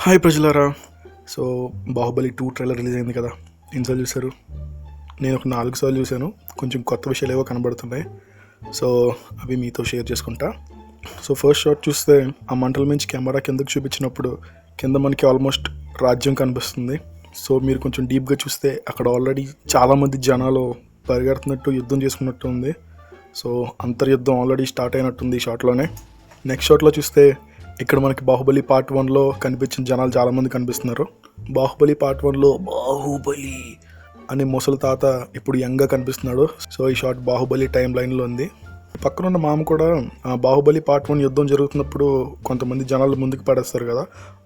Hi ప్రజలారా. So Baahubali 2 trailer release అయింది కదా. ఎన్నిసార్లు చూశారు? నేను ఒక 4 సార్లు చూశాను. కొంచెం కొత్త విషయాలు ఏవో కనబడుతున్నాయి. సో అవి మీతో షేర్ చేసుకుంటా. సో ఫస్ట్ షాట్ చూస్తే ఆ మంటల మించి కెమెరా కిందకు చూపించినప్పుడు కింద మనకి ఆల్మోస్ట్ రాజ్యం కనిపిస్తుంది. సో మీరు కొంచెం డీప్గా చూస్తే అక్కడ ఆల్రెడీ చాలామంది జనాలు పరిగెడుతున్నట్టు యుద్ధం చేసుకున్నట్టు ఉంది. సో అంతర్యుద్ధం ఆల్రెడీ స్టార్ట్ అయినట్టుంది ఈ షాట్లోనే. నెక్స్ట్ షాట్లో చూస్తే ఇక్కడ మనకి బాహుబలి పార్ట్ 1లో కనిపించిన జనాలు చాలామంది కనిపిస్తున్నారు. బాహుబలి పార్ట్ 1లో బాహుబలి అనే ముసలి తాత ఇప్పుడు యంగ్గా కనిపిస్తున్నాడు. సో ఈ షాట్ బాహుబలి టైం లైన్లో ఉంది. పక్కన ఉన్న మామ కూడా బాహుబలి పార్ట్ 1 యుద్ధం జరుగుతున్నప్పుడు కొంతమంది జనాలు ముందుకు పడేస్తారు కదా,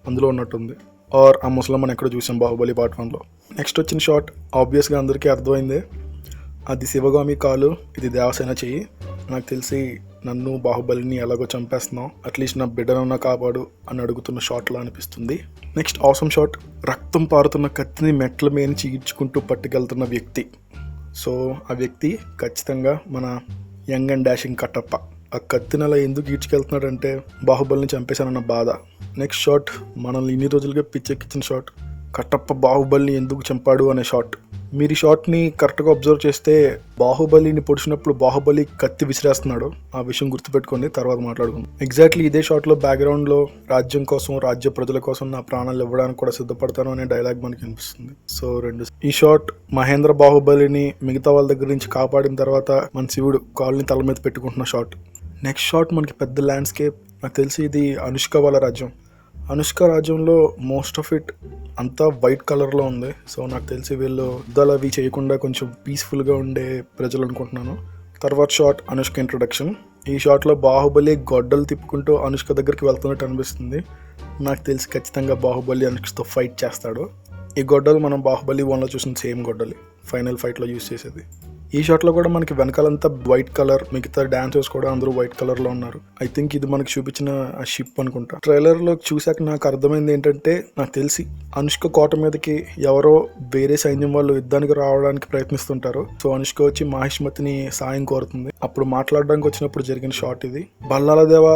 అందులో ఉన్నట్టుంది. ఆర్ ఆ ముసలమ్మని ఎక్కడ చూసాం బాహుబలి పార్ట్ 1లో. నెక్స్ట్ వచ్చిన షాట్ ఆబ్వియస్గా అందరికీ అర్థమైంది. అది శివగామి కాలు, ఇది దేవసేన చెయ్యి. నాకు తెలిసి నన్ను బాహుబలిని ఎలాగో చంపేస్తున్నావు, అట్లీస్ట్ నా బిడ్డనన్నా కాపాడు అని అడుగుతున్న షాట్లా అనిపిస్తుంది. నెక్స్ట్ ఆసమ్ షాట్, రక్తం పారుతున్న కత్తిని మెట్ల మీద చీడ్చుకుంటూ పట్టుకెళ్తున్న వ్యక్తి. సో ఆ వ్యక్తి ఖచ్చితంగా మన యంగ్ అండ్ డాషింగ్ కట్టప్ప. ఆ కత్తిని అలా ఎందుకు ఈడ్చుకెళ్తున్నాడంటే బాహుబలిని చంపేశానన్న బాధ. నెక్స్ట్ షాట్ మనల్ని ఇన్ని రోజులుగా పిచ్చెక్కించిన షాట్, కట్టప్ప బాహుబలిని ఎందుకు చంపాడు అనే షాట్. మీరు ఈ షాట్ని కరెక్ట్గా అబ్జర్వ్ చేస్తే బాహుబలిని పొడిచినప్పుడు బాహుబలి కత్తి విసిరేస్తున్నాడు. ఆ విషయం గుర్తుపెట్టుకోండి, తర్వాత మాట్లాడుకుందాం. ఎగ్జాక్ట్లీ ఇదే షాట్లో బ్యాక్గ్రౌండ్లో రాజ్యం కోసం, రాజ్య ప్రజల కోసం నా ప్రాణాలు ఇవ్వడానికి కూడా సిద్ధపడతాను అనే డైలాగ్ మనకి అనిపిస్తుంది. సో ఈ షాట్ మహేంద్ర బాహుబలిని మిగతా వాళ్ళ దగ్గర నుంచి కాపాడిన తర్వాత మన శివుడు కాల్ని తల మీద పెట్టుకుంటున్న షాట్. నెక్స్ట్ షాట్ మనకి పెద్ద ల్యాండ్స్కేప్. నాకు తెలిసి ఇది అనుష్క వాళ్ళ రాజ్యం. అనుష్క రాజ్యంలో మోస్ట్ ఆఫ్ ఇట్ అంతా వైట్ కలర్లో ఉంది. సో నాకు తెలిసి వీళ్ళు యుద్ధాలు అవి చేయకుండా కొంచెం పీస్ఫుల్గా ఉండే ప్రజలు అనుకుంటున్నాను. తర్వాత షాట్ అనుష్క ఇంట్రొడక్షన్. ఈ షాట్లో బాహుబలి గొడ్డలు తిప్పుకుంటూ అనుష్క దగ్గరికి వెళ్తున్నట్టు అనిపిస్తుంది. నాకు తెలిసి ఖచ్చితంగా బాహుబలి అనుష్కతో ఫైట్ చేస్తాడు. ఈ గొడ్డలు మనం బాహుబలి 1లో చూసిన సేమ్ గొడ్డలి ఫైనల్ ఫైట్లో యూజ్ చేసేది. ఈ షాట్లో కూడా మనకి వెనకాలంతా వైట్ కలర్, మిగతా డాన్సర్స్ కూడా అందరూ వైట్ కలర్లో ఉన్నారు. ఐ థింక్ ఇది మనకి చూపించిన ఆ షిప్ అనుకుంటా. ట్రైలర్లో చూశాక నాకు అర్థమైంది ఏంటంటే, నాకు తెలిసి అనుష్క కోట మీదకి ఎవరో వేరే సైన్యం వాళ్ళు యుద్ధానికి రావడానికి ప్రయత్నిస్తుంటారు. సో అనుష్క వచ్చి మహిష్మతిని సాయం కోరుతుంది. అప్పుడు మాట్లాడడానికి వచ్చినప్పుడు జరిగిన షాట్ ఇది. బల్లాల దేవ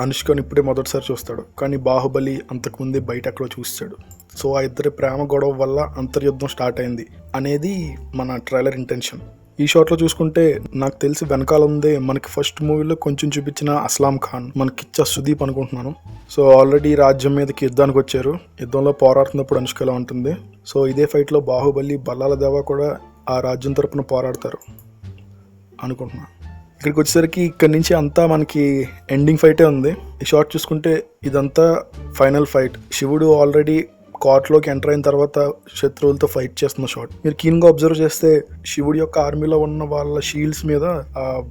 అనుష్కని ఇప్పుడే మొదటిసారి చూస్తాడు, కానీ బాహుబలి అంతకుముందే బయట ఎక్కడో చూస్తాడు. సో ఆ ఇద్దరి ప్రేమ గొడవ వల్ల అంతర్యుద్ధం స్టార్ట్ అయింది అనేది మన ట్రైలర్ ఇంటెన్షన్. ఈ షాట్లో చూసుకుంటే నాకు తెలిసి వెనకాల ఉంది మనకి ఫస్ట్ మూవీలో కొంచెం చూపించిన అస్లాం ఖాన్, మనకిచ్చా సుదీప్ అనుకుంటున్నాను. సో ఆల్రెడీ రాజ్యం మీదకి యుద్ధానికి వచ్చారు. యుద్ధంలో పోరాడుతున్నప్పుడు అనుష్క ఎలా ఉంటుంది. సో ఇదే ఫైట్లో బాహుబలి, బల్లాల దేవ కూడా ఆ రాజ్యం తరపున పోరాడతారు అనుకుంటున్నాను. ఇక్కడికి వచ్చేసరికి ఇక్కడ నుంచి అంతా మనకి ఎండింగ్ ఫైటే ఉంది. ఈ షాట్ చూసుకుంటే ఇదంతా ఫైనల్ ఫైట్. శివుడు ఆల్రెడీ కోర్ట్లోకి ఎంటర్ అయిన తర్వాత శత్రువులతో ఫైట్ చేస్తున్న షాట్. మీరు కీన్గా అబ్జర్వ్ చేస్తే శివుడి యొక్క ఆర్మీలో ఉన్న వాళ్ళ షీల్డ్స్ మీద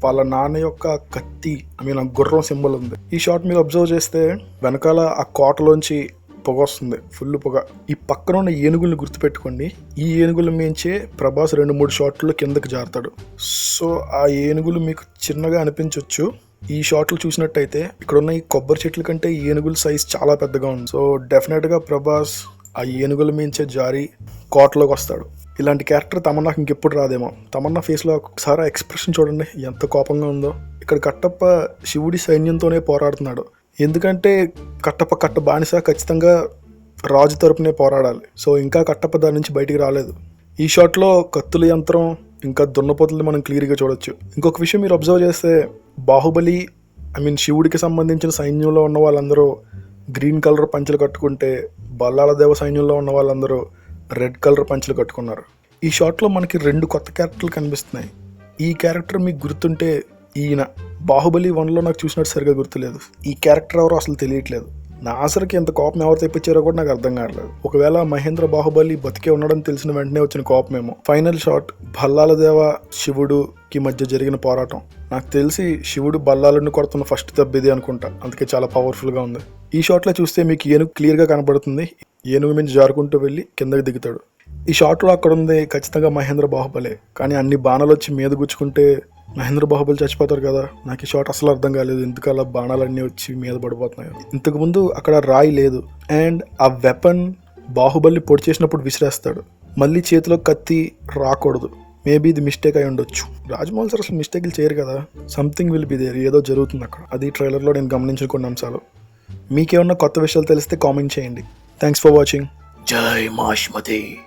వాళ్ళ నాన్న యొక్క కత్తి, గుర్రం సింబల్ ఉంది. ఈ షాట్ మీరు అబ్జర్వ్ చేస్తే వెనకాల ఆ కోటలోంచి పొగ వస్తుంది, ఫుల్ పొగ. ఈ పక్కన ఉన్న ఏనుగుల్ని గుర్తుపెట్టుకోండి. ఈ ఏనుగుల మించే ప్రభాస్ 2-3 షాట్లు కిందకి జారుతాడు. సో ఆ ఏనుగులు మీకు చిన్నగా అనిపించవచ్చు. ఈ షాట్లు చూసినట్టయితే ఇక్కడ ఉన్న ఈ కొబ్బరి చెట్ల కంటే ఈ ఏనుగుల సైజ్ చాలా పెద్దగా ఉంది. సో డెఫినెట్గా ప్రభాస్ ఆ ఏనుగుల మించే జారి కోటలోకి వస్తాడు. ఇలాంటి క్యారెక్టర్ తమన్నాకు ఇంకెప్పుడు రాదేమో. తమన్నా ఫేస్లో ఒకసారి ఎక్స్ప్రెషన్ చూడండి, ఎంత కోపంగా ఉందో. ఇక్కడ కట్టప్ప శివుడి సైన్యంతోనే పోరాడుతున్నాడు. ఎందుకంటే కట్టప్ప కట్ట బానిస, ఖచ్చితంగా రాజు తరపునే పోరాడాలి. సో ఇంకా కట్టప్ప దాని నుంచి బయటికి రాలేదు. ఈ షాట్లో కత్తుల యంత్రం ఇంకా దున్నపోతుల్ని మనం క్లియర్గా చూడొచ్చు. ఇంకొక విషయం మీరు అబ్జర్వ్ చేస్తే బాహుబలి శివుడికి సంబంధించిన సైన్యంలో ఉన్న వాళ్ళందరూ గ్రీన్ కలర్ పంచెలు కట్టుకుంటే బల్లాల దేవ సైన్యంలో ఉన్న వాళ్ళందరూ రెడ్ కలర్ పంచెలు కట్టుకున్నారు. ఈ షాట్లో మనకి 2 కొత్త క్యారెక్టర్లు కనిపిస్తున్నాయి. ఈ క్యారెక్టర్ మీకు గుర్తుంటే ఈయన బాహుబలి 1లో నాకు చూసినట్టు సరిగా గుర్తులేదు. ఈ క్యారెక్టర్ ఎవరో అసలు తెలియట్లేదు. నాసర్కి ఎంత కోపం ఎవరు తెప్పించారో కూడా నాకు అర్థం కావట్లేదు. ఒకవేళ మహేంద్ర బాహుబలి బతికే ఉండడం తెలిసిన వెంటనే వచ్చిన కోపమేమో. ఫైనల్ షాట్ బల్లాల దేవ శివుడుకి మధ్య జరిగిన పోరాటం. నాకు తెలిసి శివుడు బల్లాలను కొడుతున్న ఫస్ట్ దెబ్బ ఇది అనుకుంటా, అందుకే చాలా పవర్ఫుల్గా ఉంది. ఈ షాట్లో చూస్తే మీకు ఏనుగు క్లియర్గా కనబడుతుంది. ఏనుగు మీద జారుకుంటూ వెళ్ళి కిందకి దిగుతాడు. ఈ షాట్లో అక్కడ ఉంది ఖచ్చితంగా మహేంద్ర బాహుబలి, కానీ అన్ని బాణాలు వచ్చి మీద గుచ్చుకుంటే మహేంద్ర బాహుబలి చచ్చిపోతారు కదా. నాకు ఈ షాట్ అసలు అర్థం కాలేదు, ఎందుకు అలా బాణాలన్నీ వచ్చి మీద పడిపోతున్నాయి. ఇంతకుముందు అక్కడ రాయి లేదు, అండ్ ఆ వెపన్ బాహుబలిని పొడి చేసినప్పుడు విసిరేస్తాడు. మళ్ళీ చేతిలో కత్తి రాకూడదు, మేబీ ఇది మిస్టేక్ అయి ఉండొచ్చు. రాజమౌళి సార్ అసలు మిస్టేక్లు చేయరు కదా. సంథింగ్ విల్ బి దేర్, ఏదో జరుగుతుంది అక్కడ. అది ట్రైలర్లో నేను గమనించిన కొన్ని అంశాలు. మీకేమన్నా కొత్త విషయాలు తెలిస్తే కామెంట్ చేయండి. Thanks for watching. జై మాష్మతి.